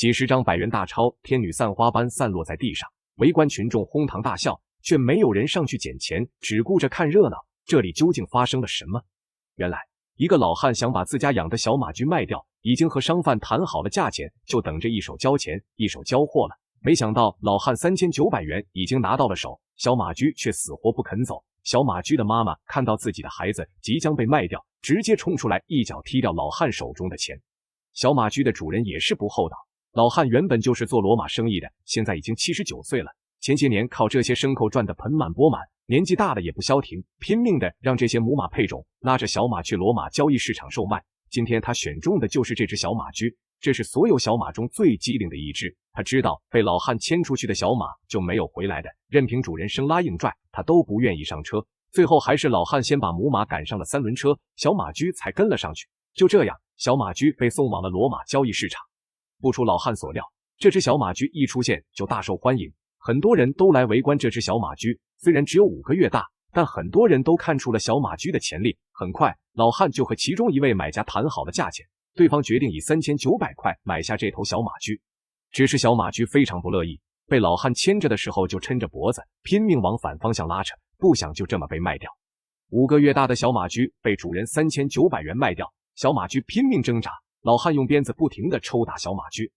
几十张100元大钞天女散花般散落在地上，围观群众哄堂大笑，却没有人上去捡钱，只顾着看热闹。这里究竟发生了什么？原来，一个老汉想把自家养的小马驹卖掉，已经和商贩谈好了价钱，就等着一手交钱，一手交货了。没想到老汉3900元已经拿到了手，小马驹却死活不肯走。小马驹的妈妈看到自己的孩子即将被卖掉，直接冲出来一脚踢掉老汉手中的钱。小马驹的主人也是不厚道，老汉原本就是做骡马生意的，现在已经79岁了，前些年靠这些牲口赚得盆满钵满，年纪大了也不消停，拼命的让这些母马配种，拉着小马去骡马交易市场售卖。今天他选中的就是这只小马驹，这是所有小马中最机灵的一只。他知道被老汉牵出去的小马就没有回来的，任凭主人生拉硬拽，他都不愿意上车。最后还是老汉先把母马赶上了3轮车，小马驹才跟了上去。就这样，小马驹被送往了骡马交易市场。不出老汉所料，这只小马驹一出现就大受欢迎，很多人都来围观这只小马驹。虽然只有5个月大，但很多人都看出了小马驹的潜力。很快，老汉就和其中一位买家谈好了价钱，对方决定以3900块买下这头小马驹。只是小马驹非常不乐意，被老汉牵着的时候就抻着脖子，拼命往反方向拉扯，不想就这么被卖掉。5个月大的小马驹被主人3900元卖掉，小马驹拼命挣扎，老汉用鞭子不停地抽打小马驹。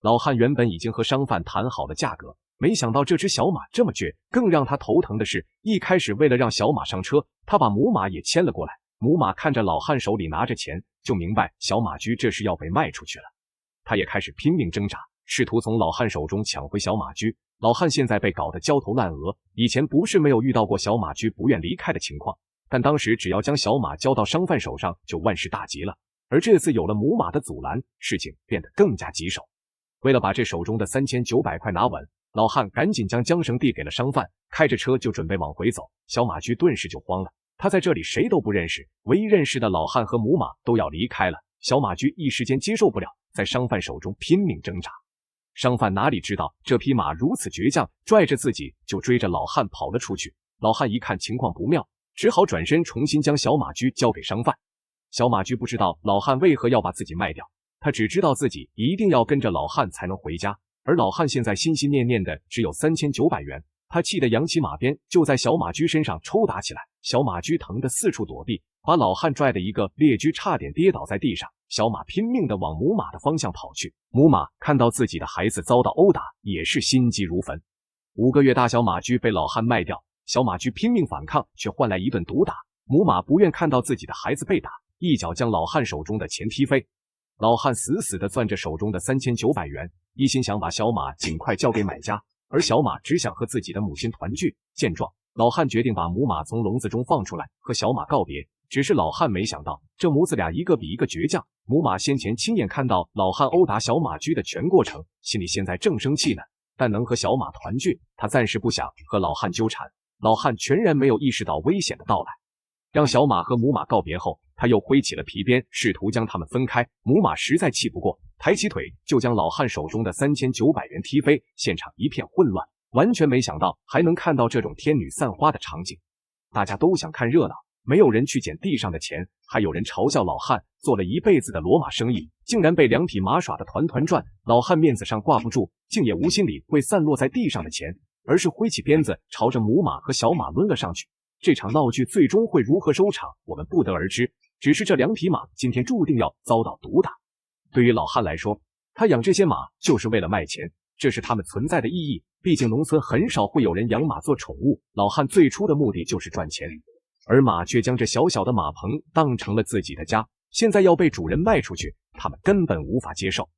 老汉原本已经和商贩谈好了价格，没想到这只小马这么倔。更让他头疼的是，一开始为了让小马上车，他把母马也牵了过来。母马看着老汉手里拿着钱，就明白小马驹这是要被卖出去了。他也开始拼命挣扎，试图从老汉手中抢回小马驹。老汉现在被搞得焦头烂额，以前不是没有遇到过小马驹不愿离开的情况，但当时只要将小马交到商贩手上就万事大吉了。而这次有了母马的阻拦，事情变得更加棘手。为了把这手中的3900块拿稳，老汉赶紧将缰绳递给了商贩，开着车就准备往回走。小马驹顿时就慌了，他在这里谁都不认识，唯一认识的老汉和母马都要离开了。小马驹一时间接受不了，在商贩手中拼命挣扎。商贩哪里知道这匹马如此倔强，拽着自己就追着老汉跑了出去。老汉一看情况不妙，只好转身重新将小马驹交给商贩。小马驹不知道老汉为何要把自己卖掉，他只知道自己一定要跟着老汉才能回家，而老汉现在心心念念的只有3900元。他气得扬起马鞭，就在小马驹身上抽打起来。小马驹疼得四处躲避，把老汉拽的一个趔趄，差点跌倒在地上。小马拼命地往母马的方向跑去。母马看到自己的孩子遭到殴打，也是心急如焚。5个月大小马驹被老汉卖掉，小马驹拼命反抗，却换来一顿毒打。母马不愿看到自己的孩子被打，一脚将老汉手中的钱踢飞。老汉死死地攥着手中的3900元，一心想把小马尽快交给买家，而小马只想和自己的母亲团聚。见状，老汉决定把母马从笼子中放出来，和小马告别。只是老汉没想到，这母子俩一个比一个倔强。母马先前亲眼看到老汉殴打小马驹的全过程，心里现在正生气呢。但能和小马团聚，他暂时不想和老汉纠缠。老汉全然没有意识到危险的到来。让小马和母马告别后，他又挥起了皮鞭，试图将他们分开。母马实在气不过，抬起腿就将老汉手中的3900元踢飞，现场一片混乱。完全没想到还能看到这种天女散花的场景，大家都想看热闹，没有人去捡地上的钱，还有人嘲笑老汉做了一辈子的骡马生意，竟然被2匹马耍得团团转。老汉面子上挂不住，竟也无心理会散落在地上的钱，而是挥起鞭子朝着母马和小马抡了上去。这场闹剧最终会如何收场，我们不得而知。只是这2匹马今天注定要遭到毒打。对于老汉来说，他养这些马就是为了卖钱，这是他们存在的意义。毕竟农村很少会有人养马做宠物，老汉最初的目的就是赚钱，而马却将这小小的马棚当成了自己的家，现在要被主人卖出去，他们根本无法接受。